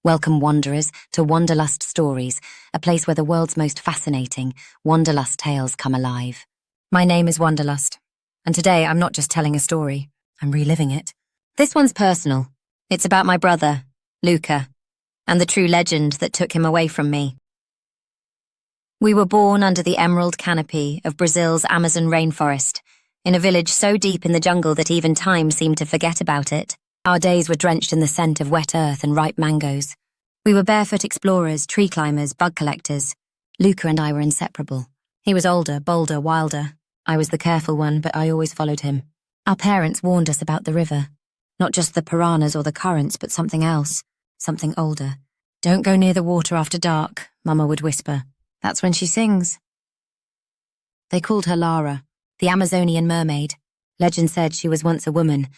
Welcome, wanderers, to Wanderlust Stories, a place where the world's most fascinating Wanderlust tales come alive. My name is Wanderlust, and today I'm not just telling a story, I'm reliving it. This one's personal. It's about my brother, Luca, and the true legend that took him away from me. We were born under the emerald canopy of Brazil's Amazon rainforest, in a village so deep in the jungle that even time seemed to forget about it. Our days were drenched in the scent of wet earth and ripe mangoes. We were barefoot explorers, tree climbers, bug collectors. Luca and I were inseparable. He was older, bolder, wilder. I was the careful one, but I always followed him. Our parents warned us about the river. Not just the piranhas or the currents, but something else. Something older. "Don't go near the water after dark," Mama would whisper. "That's when she sings." They called her Lara, the Amazonian mermaid. Legend said she was once a woman,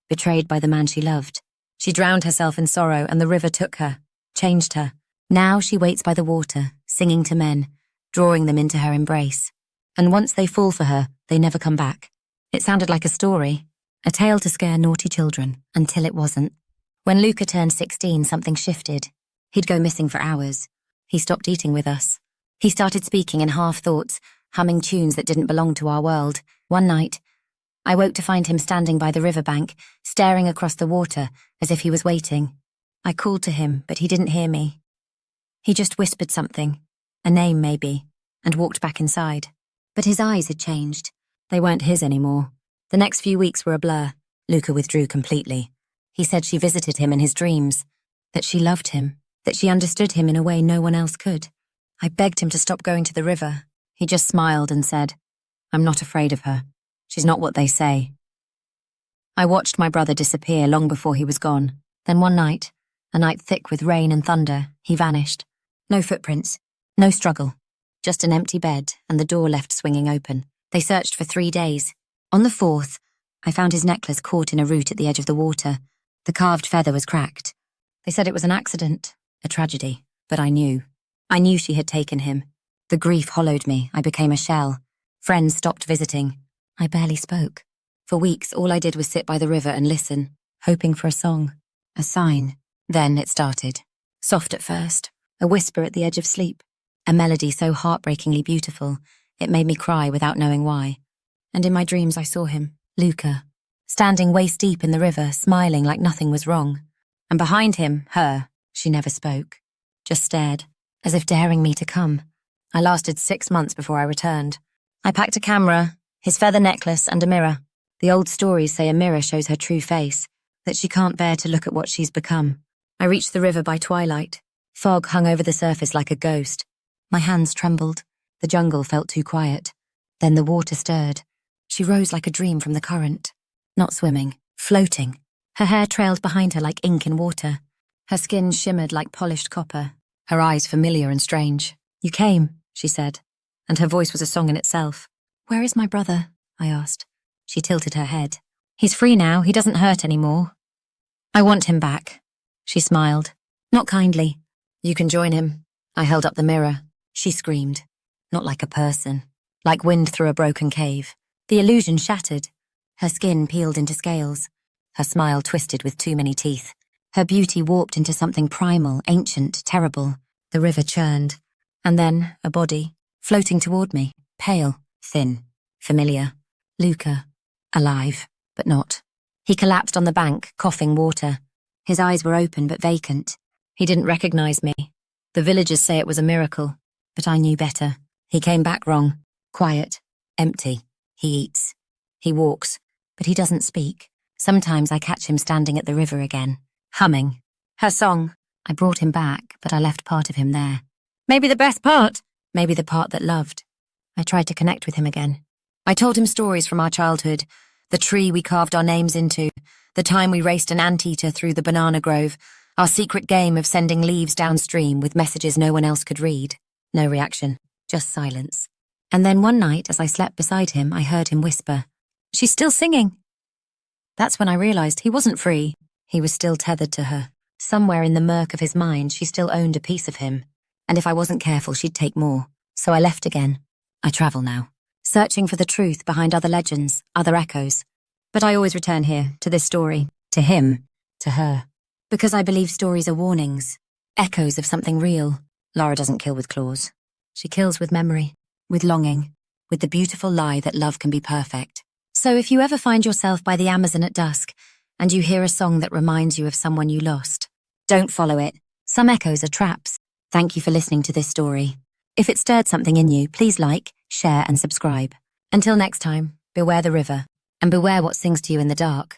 betrayed by the man she loved. She drowned herself in sorrow, and the river took her, changed her. Now she waits by the water, singing to men, drawing them into her embrace. And once they fall for her, they never come back. It sounded like a story, a tale to scare naughty children, until it wasn't. When Luca turned 16, something shifted. He'd go missing for hours. He stopped eating with us. He started speaking in half-thoughts, humming tunes that didn't belong to our world. One night, I woke to find him standing by the riverbank, staring across the water as if he was waiting. I called to him, but he didn't hear me. He just whispered something, a name maybe, and walked back inside. But his eyes had changed. They weren't his anymore. The next few weeks were a blur. Luca withdrew completely. He said she visited him in his dreams, that she loved him, that she understood him in a way no one else could. I begged him to stop going to the river. He just smiled and said, "I'm not afraid of her. She's not what they say." I watched my brother disappear long before he was gone. Then one night, a night thick with rain and thunder, he vanished. No footprints, no struggle, just an empty bed and the door left swinging open. They searched for 3 days. On the 4th, I found his necklace caught in a root at the edge of the water. The carved feather was cracked. They said it was an accident, a tragedy, but I knew. I knew she had taken him. The grief hollowed me. I became a shell. Friends stopped visiting. I barely spoke. For weeks, all I did was sit by the river and listen, hoping for a song, a sign. Then it started. Soft at first, a whisper at the edge of sleep, a melody so heartbreakingly beautiful, it made me cry without knowing why. And in my dreams I saw him, Luca, standing waist-deep in the river, smiling like nothing was wrong. And behind him, her, she never spoke, just stared, as if daring me to come. I lasted 6 months before I returned. I packed a camera, his feather necklace, and a mirror. The old stories say a mirror shows her true face, that she can't bear to look at what she's become. I reached the river by twilight. Fog hung over the surface like a ghost. My hands trembled. The jungle felt too quiet. Then the water stirred. She rose like a dream from the current. Not swimming, floating. Her hair trailed behind her like ink in water. Her skin shimmered like polished copper. Her eyes familiar and strange. "You came," she said, and her voice was a song in itself. "Where is my brother?" I asked. She tilted her head. "He's free now, he doesn't hurt anymore." "I want him back." She smiled. Not kindly. "You can join him." I held up the mirror. She screamed. Not like a person. Like wind through a broken cave. The illusion shattered. Her skin peeled into scales. Her smile twisted with too many teeth. Her beauty warped into something primal, ancient, terrible. The river churned. And then, a body, floating toward me, pale, thin, familiar. Luca, alive, but not. He collapsed on the bank, coughing water. His eyes were open but vacant. He didn't recognize me. The villagers say it was a miracle, but I knew better. He came back wrong. Quiet, empty. He eats. He walks, but he doesn't speak. Sometimes I catch him standing at the river again, humming. Her song. I brought him back, but I left part of him there. Maybe the best part. Maybe the part that loved. I tried to connect with him again. I told him stories from our childhood. The tree we carved our names into. The time we raced an anteater through the banana grove. Our secret game of sending leaves downstream with messages no one else could read. No reaction. Just silence. And then one night, as I slept beside him, I heard him whisper, "She's still singing." That's when I realized he wasn't free. He was still tethered to her. Somewhere in the murk of his mind, she still owned a piece of him. And if I wasn't careful, she'd take more. So I left again. I travel now, searching for the truth behind other legends, other echoes. But I always return here, to this story, to him, to her. Because I believe stories are warnings. echoes of something real. Laura doesn't kill with claws. She kills with memory, with longing, with the beautiful lie that love can be perfect. So if you ever find yourself by the Amazon at dusk, and you hear a song that reminds you of someone you lost, don't follow it. Some echoes are traps. Thank you for listening to this story. If it stirred something in you, please like, share, and subscribe. Until next time, beware the river, and beware what sings to you in the dark.